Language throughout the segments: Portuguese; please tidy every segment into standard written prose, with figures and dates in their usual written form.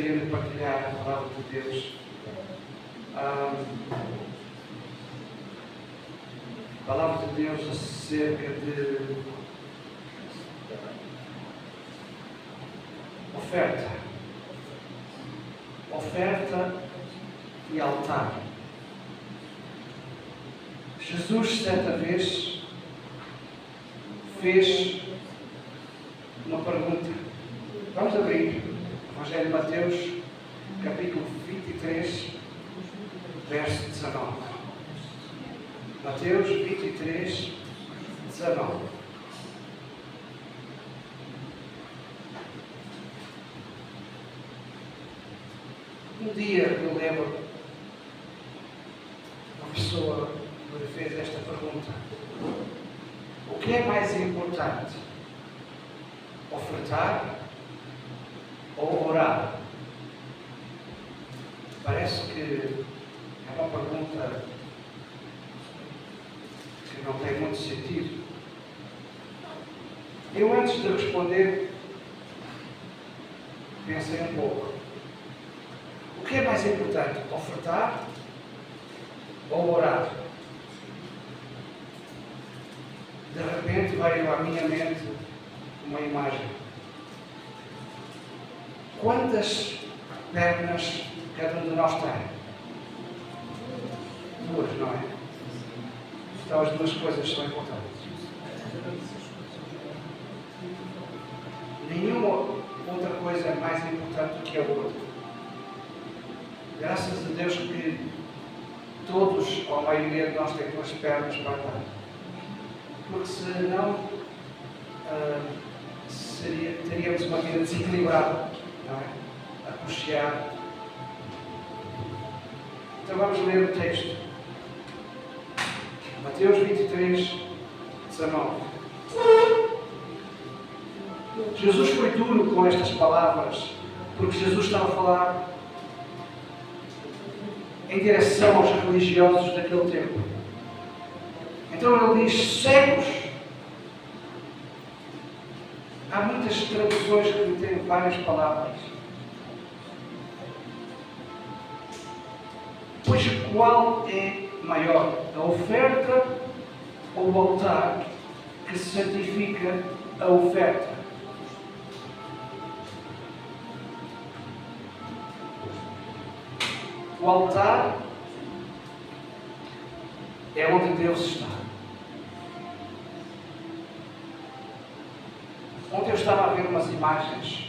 gostaria de partilhar a palavra de Deus. A palavra de Deus acerca de oferta. Oferta e altar. Jesus, certa vez, fez uma pergunta. Vamos abrir o Evangelho de Mateus, capítulo 23, verso 19. Mateus 23, 19. Um dia eu lembro, uma pessoa me fez esta pergunta: o que é mais importante? Ofertar ou orar? Parece que é uma pergunta que não tem muito sentido. Eu, antes de responder, pensei um pouco. O que é mais importante? Ofertar ou orar? De repente veio à minha mente uma imagem. Quantas pernas cada um de nós tem? Duas, não é? Então as duas coisas são importantes. Nenhuma outra coisa é mais importante do que a outra. Graças a Deus que todos, ou a maioria de nós, tem duas pernas para andar. Porque senão teríamos uma vida desequilibrada, não é? A cochear. Então vamos ler o texto. Mateus 23, 19. Jesus foi duro com estas palavras, porque Jesus estava a falar em direção aos religiosos daquele tempo. Então ele diz: cegos. Há muitas traduções que têm várias palavras. Pois qual é maior? A oferta ou o altar que santifica a oferta? O altar é onde Deus está. Ontem eu estava a ver umas imagens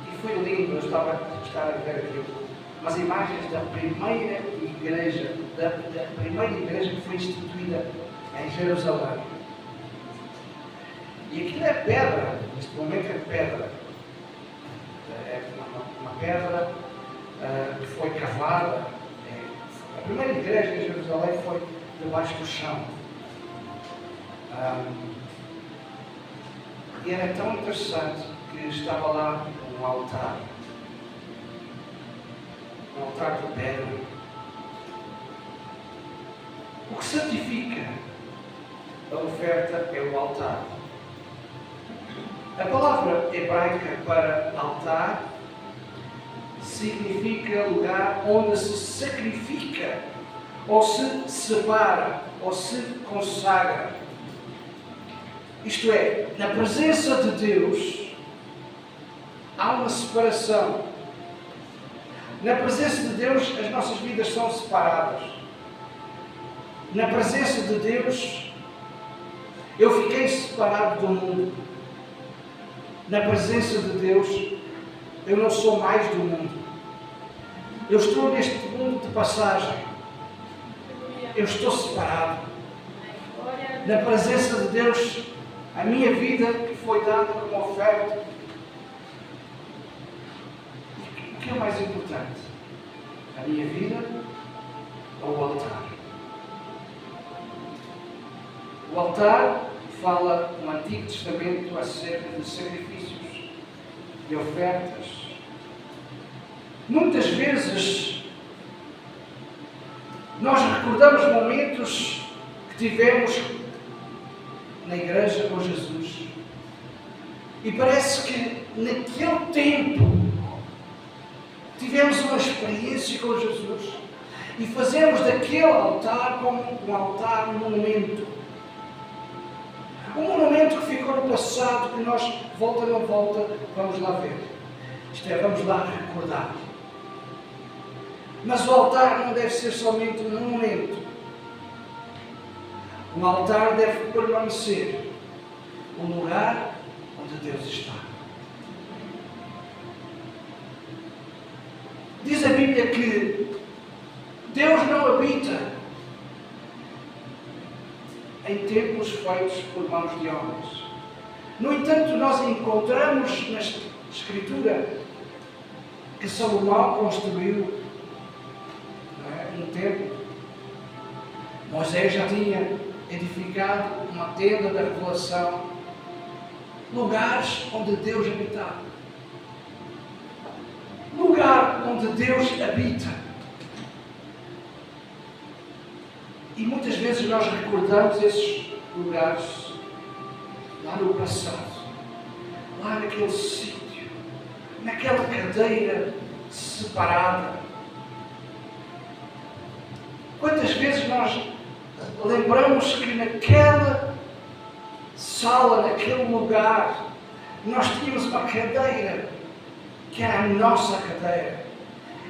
e foi lindo, eu estava a ver aquilo. Umas imagens da primeira igreja, que foi instituída em Jerusalém. E aquilo é pedra, neste momento é pedra. É uma pedra que foi cavada. A primeira igreja em Jerusalém foi debaixo do chão. E era tão interessante que estava lá um altar. Um altar de pedra. O que santifica a oferta é o altar. A palavra hebraica para altar significa lugar onde se sacrifica, ou se separa, ou se consagra. Isto é, na presença de Deus há uma separação. Na presença de Deus as nossas vidas são separadas. Na presença de Deus eu fiquei separado do mundo. Na presença de Deus eu não sou mais do mundo. Eu estou neste mundo de passagem. Eu estou separado. Na presença de Deus, a minha vida que foi dada como oferta. O que é mais importante? A minha vida ou o altar? O altar fala no Antigo Testamento acerca de sacrifícios, de ofertas. Muitas vezes nós recordamos momentos que tivemos na igreja com Jesus. E parece que naquele tempo tivemos uma experiência com Jesus e fazemos daquele altar como um altar, um monumento. Um monumento que ficou no passado, que nós, volta na volta, vamos lá ver. Isto é, vamos lá recordar. Mas o altar não deve ser somente um monumento. O altar deve permanecer o lugar onde Deus está. Diz a Bíblia que Deus não habita em templos feitos por mãos de homens. No entanto, nós encontramos na Escritura que Salomão construiu um templo. Moisés já tinha edificado uma tenda da revelação, lugares onde Deus habitava. Lugar onde Deus habita. E muitas vezes nós recordamos esses lugares lá no passado, lá naquele sítio, naquela cadeira separada. Quantas vezes nós lembramos que naquela sala, naquele lugar, nós tínhamos uma cadeira que era a nossa cadeira.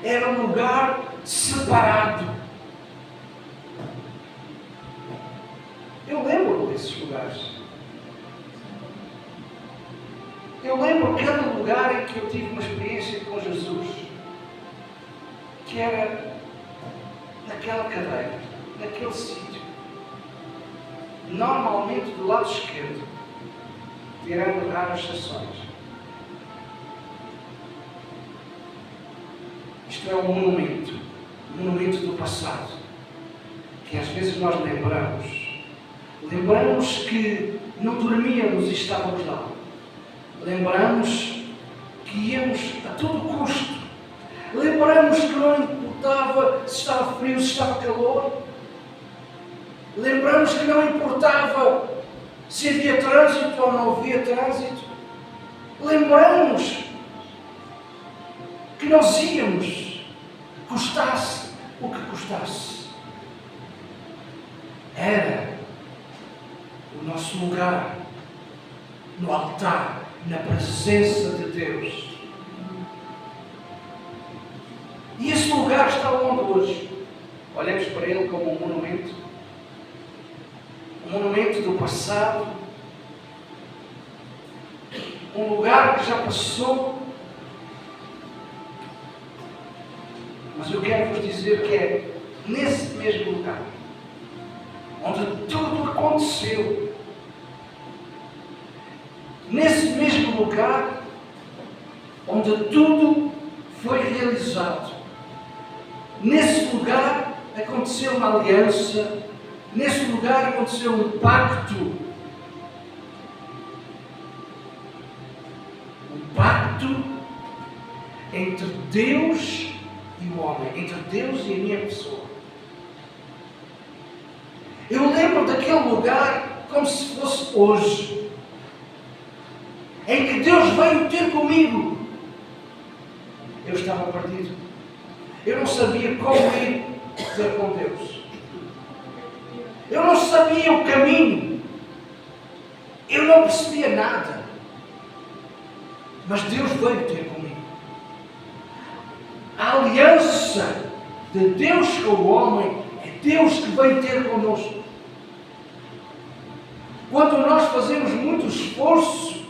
Era um lugar separado. Eu lembro desses lugares. Eu lembro cada lugar em que eu tive uma experiência com Jesus, que era naquela cadeira, naquele sítio. Normalmente do lado esquerdo, tirando raras exceções. Isto é um monumento do passado, que às vezes nós lembramos. Lembramos que não dormíamos e estávamos lá. Lembramos que íamos a todo custo. Lembramos que não importava se estava frio, se estava calor. Lembramos que não importava se havia trânsito ou não havia trânsito. Lembramos que nós íamos, custasse o que custasse. Era o nosso lugar no altar, na presença de Deus. E esse lugar está onde hoje? Olhamos para ele como um monumento do passado, um lugar que já passou. Mas eu quero vos dizer que é nesse mesmo lugar onde tudo aconteceu, nesse mesmo lugar onde tudo foi realizado, nesse lugar aconteceu uma aliança, nesse lugar aconteceu um pacto. Um pacto entre Deus e o homem, entre Deus e a minha pessoa. Eu lembro daquele lugar como se fosse hoje, em que Deus veio ter comigo. Eu estava perdido. Eu não sabia como ir ter com Deus. Eu não sabia o caminho. Eu não percebia nada. Mas Deus veio ter comigo. A aliança de Deus com o homem é Deus que veio ter conosco. Quando nós fazemos muito esforço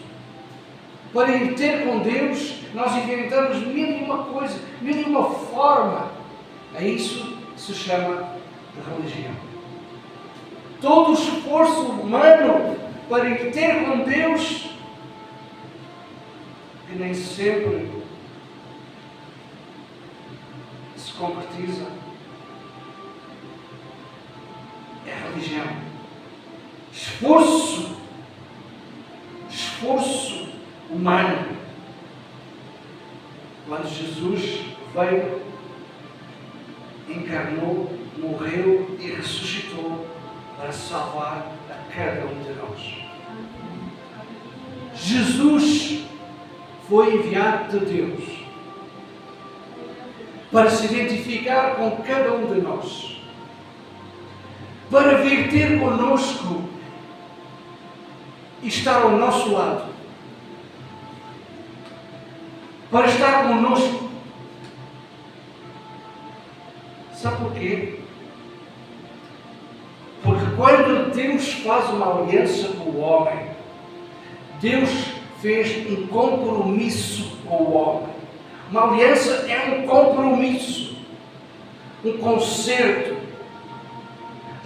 para ir ter com Deus, nós inventamos mil e uma coisa, mil e uma forma. A isso se chama de religião. Todo o esforço humano para ir ter com Deus, que nem sempre se concretiza, é religião. Esforço humano. Quando Jesus veio, encarnou, morreu e ressuscitou para salvar a cada um de nós. Jesus foi enviado de Deus para se identificar com cada um de nós, para vir ter conosco e estar ao nosso lado, para estar conosco. Sabe porquê? Porque quando Deus faz uma aliança com o homem, Deus fez um compromisso com o homem. Uma aliança é um compromisso, um concerto.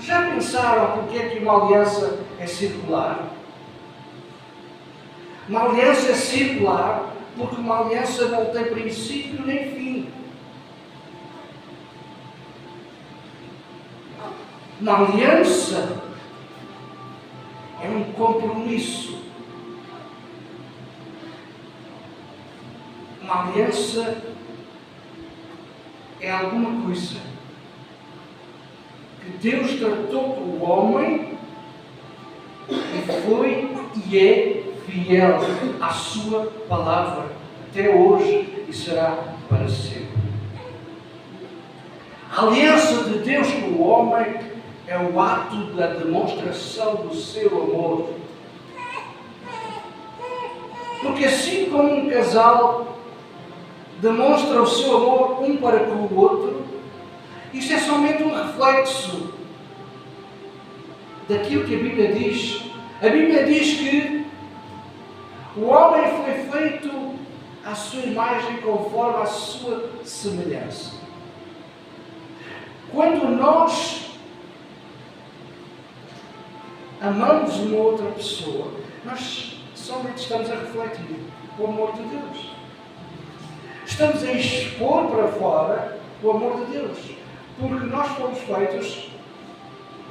Já pensaram porque é que uma aliança é circular? Uma aliança é circular porque uma aliança não tem princípio nem fim. Uma aliança é um compromisso. Uma aliança é alguma coisa que Deus tratou com o homem e foi e é fiel à sua palavra até hoje e será para sempre. A aliança de Deus com o homem é o ato da demonstração do seu amor. Porque assim como um casal demonstra o seu amor um para com o outro, isto é somente um reflexo daquilo que a Bíblia diz. A Bíblia diz que o homem foi feito à sua imagem conforme a sua semelhança. Quando nós amamos uma outra pessoa, nós somente estamos a refletir o amor de Deus. Estamos a expor para fora o amor de Deus. Porque nós fomos feitos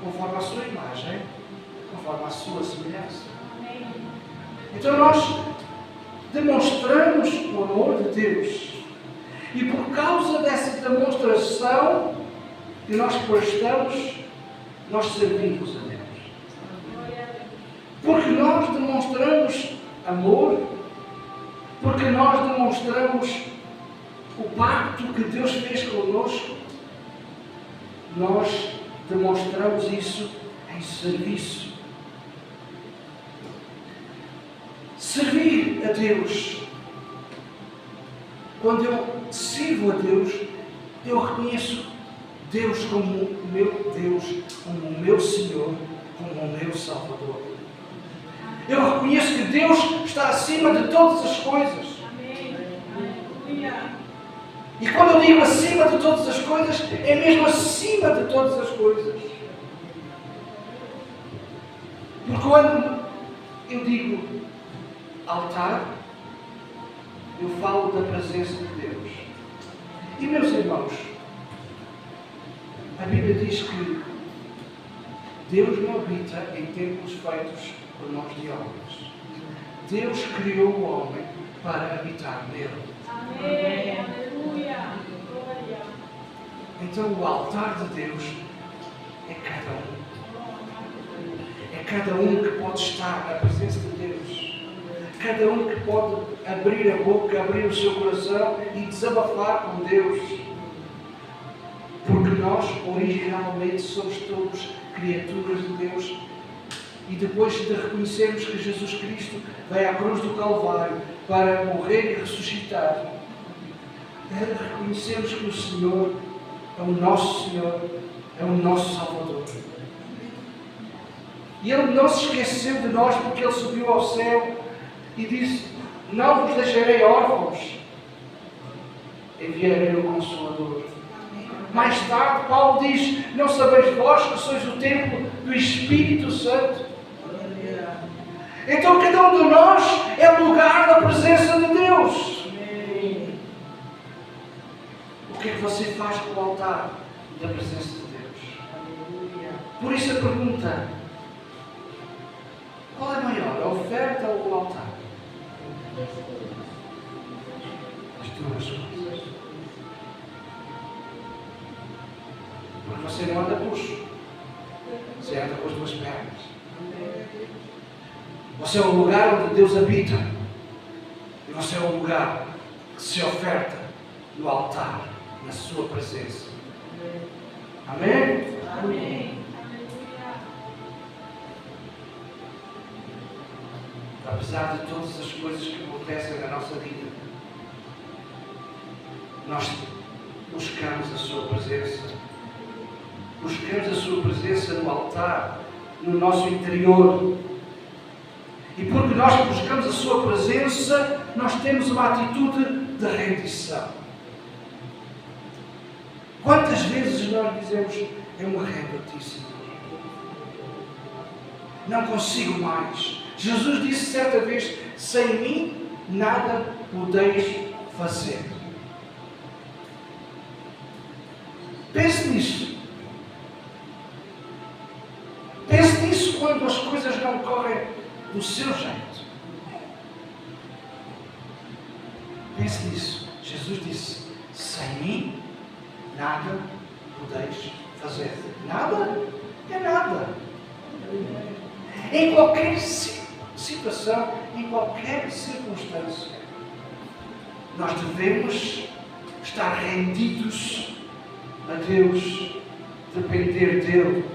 conforme a sua imagem, conforme a sua semelhança. Então nós demonstramos o amor de Deus. E por causa dessa demonstração que nós prestamos, nós servimos a Deus. Porque nós demonstramos amor, porque nós demonstramos o pacto que Deus fez conosco, nós demonstramos isso em serviço. Servir a Deus. Quando eu sirvo a Deus, eu reconheço Deus como o meu Deus, como o meu Senhor, como o meu Salvador. Eu reconheço que Deus está acima de todas as coisas. E quando eu digo acima de todas as coisas, é mesmo acima de todas as coisas. Porque quando eu digo altar, eu falo da presença de Deus. E meus irmãos, a Bíblia diz que Deus não habita em templos feitos por mãos de homens. Deus criou o homem para habitar nele. Amém. Aleluia. Glória. Então o altar de Deus é cada um. É cada um que pode estar na presença de Deus. Cada um que pode abrir a boca, abrir o seu coração e desabafar com Deus. Porque nós, originalmente, somos todos criaturas de Deus. E depois de reconhecermos que Jesus Cristo veio à cruz do Calvário para morrer e ressuscitar, reconhecemos que o Senhor é o nosso Senhor, é o nosso Salvador. E Ele não se esqueceu de nós porque Ele subiu ao céu e disse: não vos deixarei órfãos, enviarei o Consolador. Mais tarde, Paulo diz: não sabeis vós que sois o templo do Espírito Santo? Então cada um de nós é lugar da presença de Deus. O que é que você faz com o altar da presença de Deus? Por isso a pergunta: qual é maior, a oferta ou o altar? As duas coisas. Porque você não anda puxo. Você anda com as duas pernas. Você Você é o lugar onde Deus habita. E você é o lugar que se oferta no altar, na sua presença. Amém? Amém. Aleluia. Apesar de todas as coisas que acontecem na nossa vida, nós buscamos a sua presença. Buscamos a sua presença no altar, no nosso interior. E porque nós buscamos a sua presença, nós temos uma atitude de rendição. Quantas vezes nós dizemos, eu me rendo a ti, Senhor. Não consigo mais. Jesus disse certa vez, sem mim nada podeis fazer. Pense nisso. Pense nisso quando as coisas não correm do seu jeito. Pense nisso. Jesus disse, sem mim nada podeis fazer. Nada é nada. Em qualquer situação, em qualquer circunstância, nós devemos estar rendidos a Deus, depender dEle.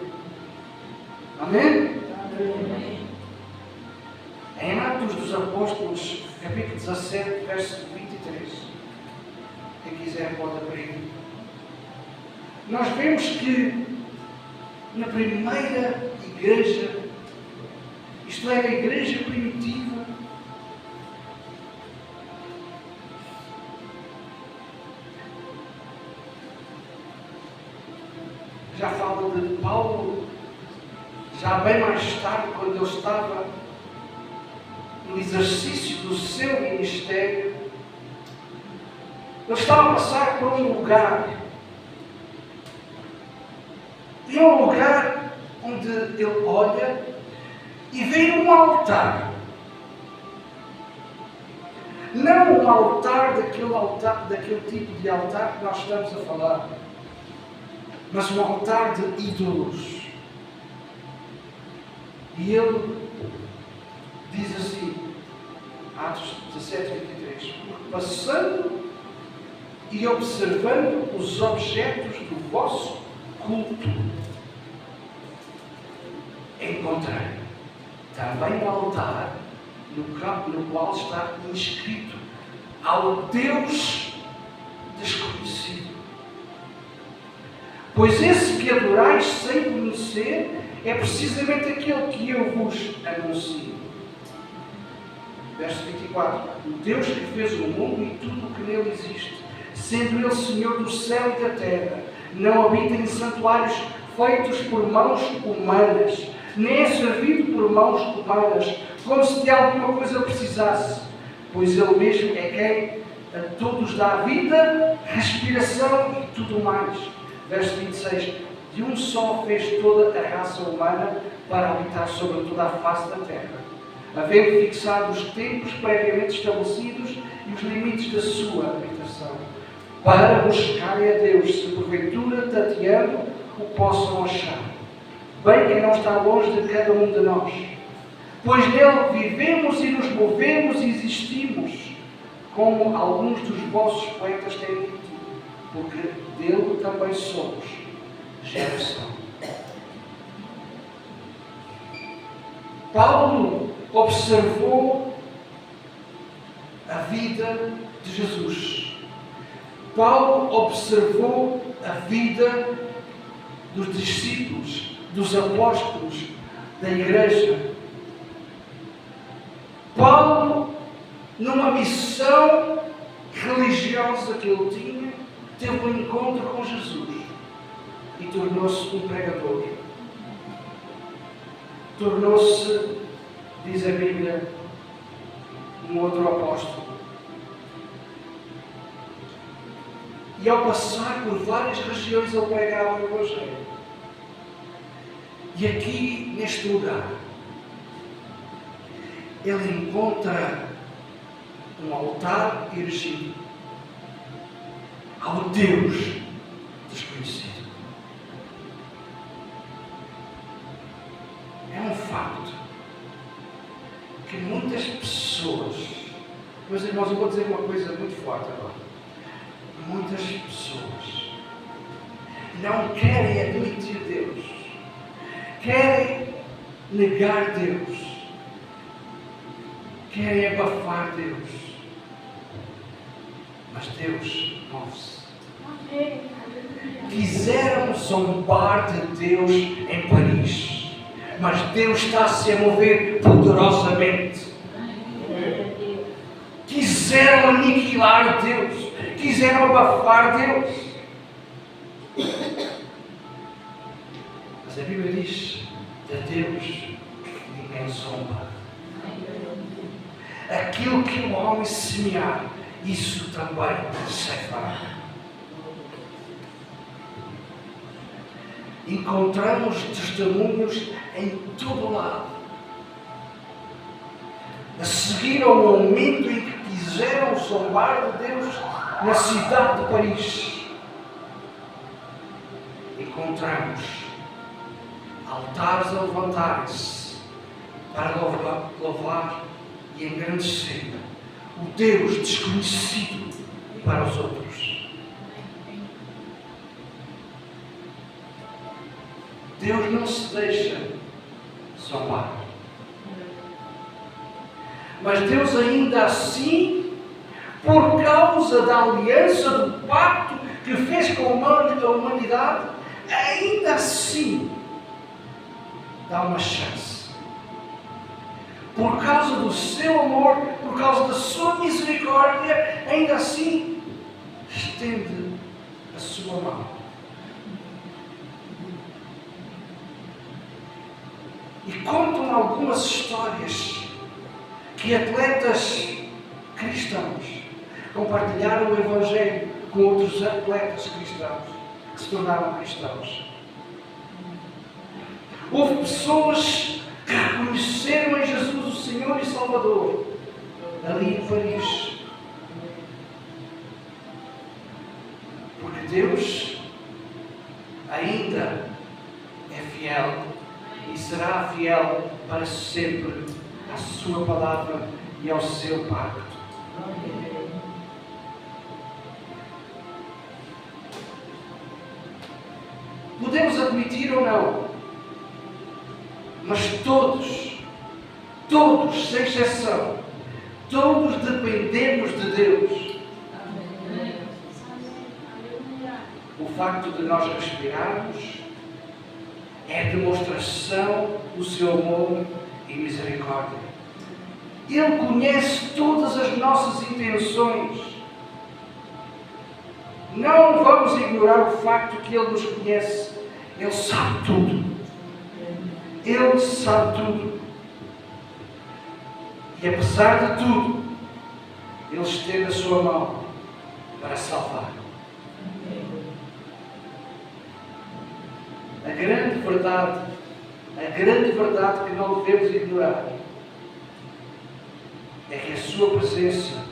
Amém? Amém. Em Atos dos Apóstolos, capítulo 17, verso 23. Quem quiser pode abrir. Nós vemos que na primeira igreja, isto é, a igreja primitiva, já fala de Paulo, já bem mais tarde, quando ele estava no exercício do seu ministério, ele estava a passar por um lugar. E é um lugar onde ele olha e vê um altar. Não um altar, daquele tipo de altar que nós estamos a falar, mas um altar de ídolos. E ele diz assim, Atos 17, 23, passando e observando os objetos do vosso culto, encontrei também um altar no qual está inscrito ao Deus desconhecido. Pois esse que adorais sem conhecer é precisamente aquele que eu vos anuncio. Verso 24. O Deus que fez o mundo e tudo o que nele existe, sendo Ele Senhor do céu e da terra, não habita em santuários feitos por mãos humanas, nem é servido por mãos humanas, como se de alguma coisa precisasse, pois Ele mesmo é quem a todos dá vida, respiração e tudo mais. Verso 26. De um só fez toda a raça humana para habitar sobre toda a face da terra, havendo fixado os tempos previamente estabelecidos e os limites da sua habitação, para buscarem a Deus, se porventura tateando o possam achar, bem que não está longe de cada um de nós. Pois nele vivemos e nos movemos e existimos, como alguns dos vossos poetas têm dito, porque dele também somos geração. Paulo observou a vida de Jesus. Paulo observou a vida dos discípulos, dos apóstolos, da igreja. Paulo, numa missão religiosa que ele tinha, teve um encontro com Jesus e tornou-se um pregador. Tornou-se, diz a Bíblia, um outro apóstolo. E ao passar por várias regiões ele pregava o Evangelho. E aqui, neste lugar, ele encontra um altar erigido ao Deus desconhecido. É um facto que pessoas, meus irmãos, eu vou dizer uma coisa muito forte agora. Muitas pessoas não querem admitir Deus, querem negar Deus, querem abafar Deus, mas Deus move-se. Quiseram zombar de Deus em Paris, mas Deus está-se a mover poderosamente. Quiseram aniquilar Deus, quiseram abafar Deus. Mas a Bíblia diz de Deus que ninguém zomba. Aquilo que o homem semear, isso também ceifará. Encontramos testemunhos em todo lado. A seguir ao momento em que quiseram zombar de Deus na cidade de Paris, encontramos altares a levantarem-se para louvar e engrandecer o Deus desconhecido para os outros. Deus não se deixa zombar. Mas Deus ainda assim, por causa da aliança, do pacto que fez com a humanidade, ainda assim dá uma chance. Por causa do seu amor, por causa da sua misericórdia, ainda assim estende a sua mão. E contam algumas histórias que atletas cristãos compartilharam o Evangelho com outros atletas cristãos que se tornaram cristãos. Houve pessoas que reconheceram em Jesus o Senhor e Salvador ali em Paris. Porque Deus ainda é fiel e será fiel para sempre à sua palavra e ao seu pacto. Podemos admitir ou não, mas todos, sem exceção, todos dependemos de Deus. O facto de nós respirarmos é demonstração do seu amor e misericórdia. Ele conhece todas as nossas intenções. Não vamos ignorar o facto que Ele nos conhece. Ele sabe tudo. Ele sabe tudo. E apesar de tudo, Ele estende a sua mão para salvar. A grande verdade que não devemos ignorar é que a sua presença,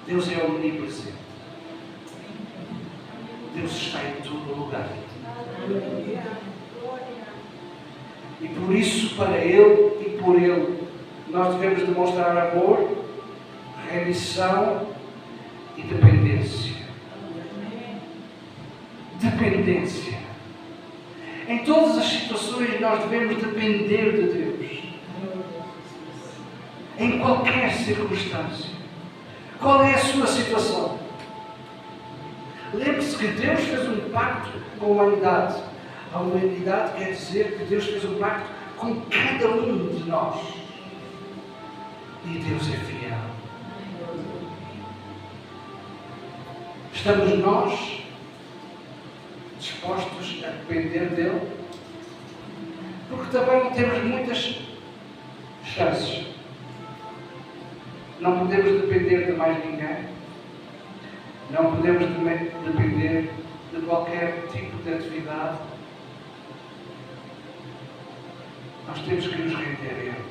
Deus é omnipresente. Deus está em todo lugar. E por isso, para Ele e por Ele, nós devemos demonstrar amor, rendição e dependência. Dependência. Em todas as situações nós devemos depender de Deus. Em qualquer circunstância. Qual é a sua situação? Lembre-se que Deus fez um pacto com a humanidade. A humanidade quer dizer que Deus fez um pacto com cada um de nós. E Deus é fiel. Estamos nós dispostos a depender dele? Porque também temos muitas chances. Não podemos depender de mais ninguém. Não podemos depender de qualquer tipo de atividade. Nós temos que nos render a Ele.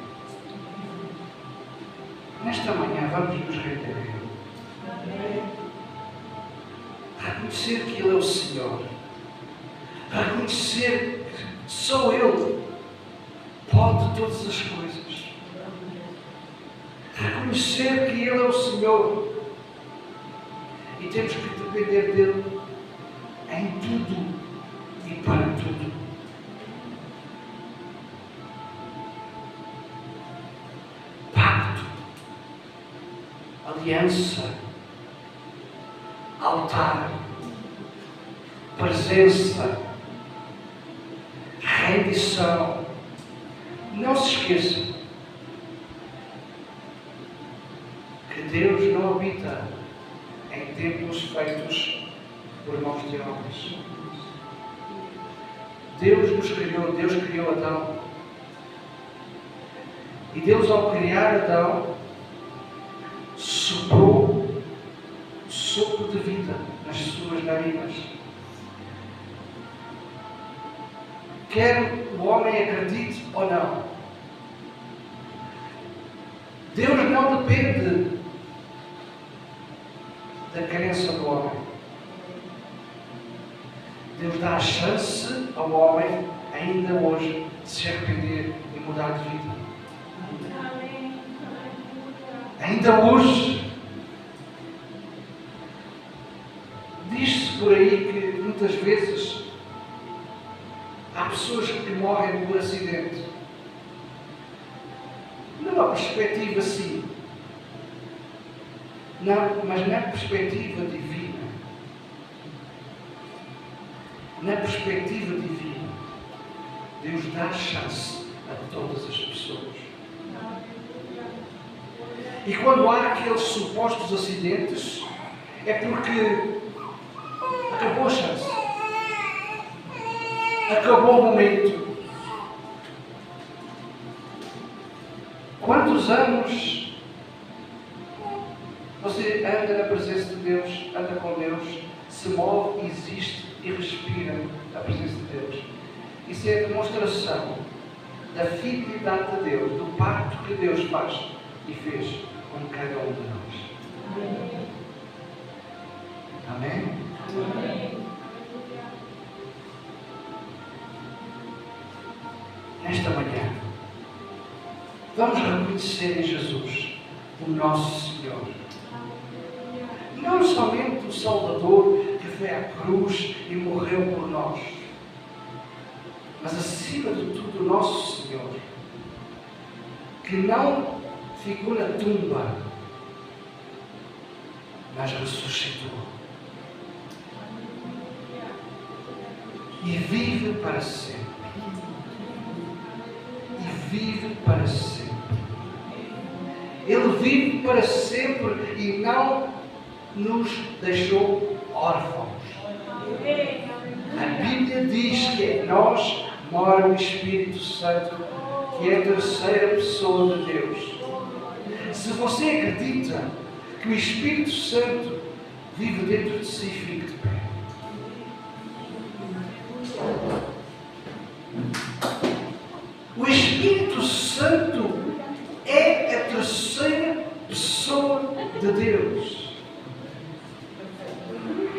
Nesta manhã vamos nos render a Ele. Reconhecer que Ele é o Senhor. Reconhecer que só Ele pode pode todas as coisas. Reconhecer que Ele é o Senhor. E temos que depender dEle em tudo e para tudo. Pacto, aliança, altar, presença, rendição. Não se esqueça que Deus não habita em templos feitos por mãos de homens. Deus nos criou, Deus criou Adão. E Deus, ao criar Adão, soprou sopro de vida nas suas narinas. Quer o homem acredite ou não, Deus não depende da crença do homem. Deus dá a chance ao homem, ainda hoje, de se arrepender e mudar de vida. Ainda hoje, diz-se por aí que muitas vezes há pessoas que morrem por acidente. Numa perspectiva assim. Não, mas na perspectiva divina. Na perspectiva divina, Deus dá chance a todas as pessoas. E quando há aqueles supostos acidentes, é porque acabou a chance. Acabou o momento. Quantos anos você anda na presença de Deus, anda com Deus, se move, existe e respira a presença de Deus? Isso é a demonstração da fidelidade de Deus, do pacto que Deus faz e fez com cada um de nós. Amém? Amém? Nesta manhã, vamos reconhecer em Jesus o nosso Senhor. Não somente o Salvador que foi à cruz e morreu por nós, mas acima de tudo o nosso Senhor, que não ficou na tumba, mas ressuscitou. E vive para sempre. E vive para sempre. Ele vive para sempre e não nos deixou órfãos. A Bíblia diz que em nós mora o Espírito Santo, que é a terceira pessoa de Deus. Se você acredita que o Espírito Santo vive dentro de si, fique de pé. O Espírito Santo é a terceira pessoa de Deus.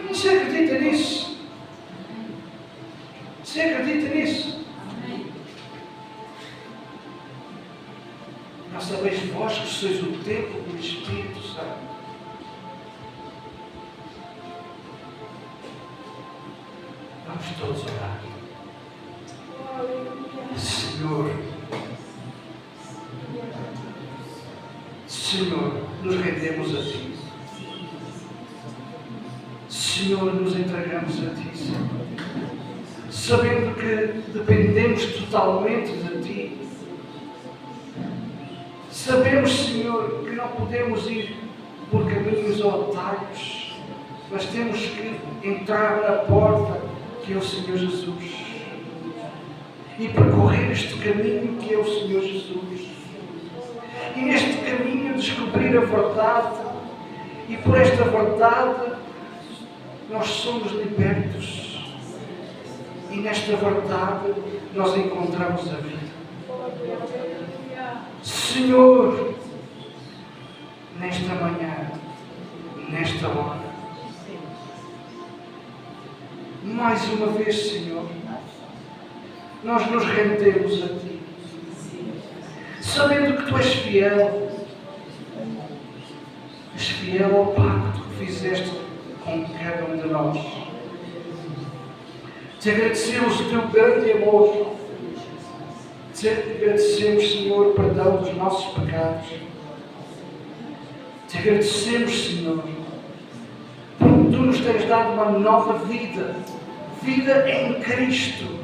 Você acredita nisso? Você acredita nisso? Não sabeis vós que sois o templo do Espírito Santo. Vamos todos orar. Senhor, nos rendemos a Ti. Senhor, nos entregamos a Ti, Senhor. Sabendo que dependemos totalmente de Ti. Sabemos, Senhor, que não podemos ir por caminhos ou atalhos, mas temos que entrar na porta que é o Senhor Jesus e percorrer este caminho que é o Senhor Jesus. E neste caminho descobrir a verdade, e por esta verdade nós somos libertos. E nesta verdade nós encontramos a vida. Senhor, nesta manhã, nesta hora, mais uma vez, Senhor, nós nos rendemos a Ti. sabendo que Tu és fiel ao pacto que fizeste com cada um de nós. Te agradecemos o Teu grande amor. Te agradecemos, Senhor, perdão dos nossos pecados. Te agradecemos, Senhor, porque Tu nos tens dado uma nova vida, vida em Cristo.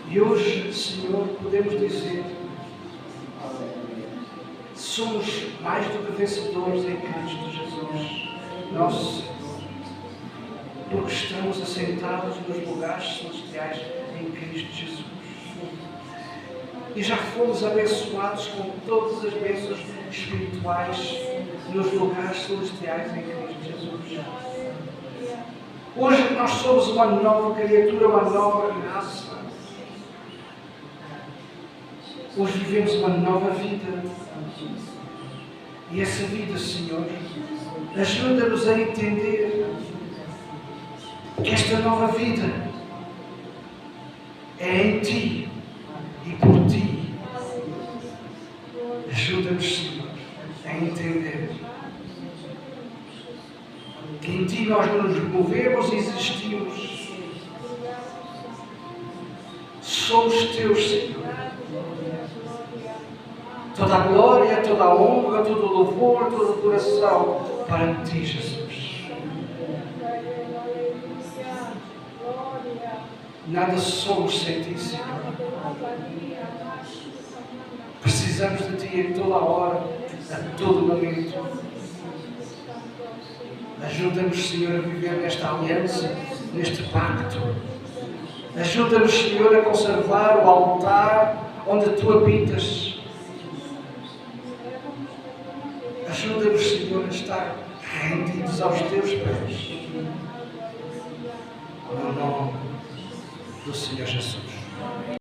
E hoje, Senhor, podemos dizer, somos mais do que vencedores em Cristo Jesus, nosso Senhor, porque estamos assentados nos lugares celestiais em Cristo Jesus. E já fomos abençoados com todas as bênçãos espirituais nos lugares celestiais em Cristo Jesus. Hoje nós somos uma nova criatura, uma nova raça. Hoje vivemos uma nova vida. E essa vida, Senhor, ajuda-nos a entender que esta nova vida é em Ti e por Ti. Ajuda-nos, Senhor, a entender que em Ti nós nos movemos e existimos. Somos Teus, Senhor. Toda a glória, toda a honra, todo o louvor, toda a adoração para Ti, Jesus. Nada somos sem Ti, Senhor. Precisamos de Ti em toda a hora, a todo momento. Ajuda-nos, Senhor, a viver nesta aliança, neste pacto. Ajuda-nos, Senhor, a conservar o altar onde Tu habitas. Ajuda-nos, Senhor, a estar rendidos aos Teus pés. No nome do Senhor Jesus.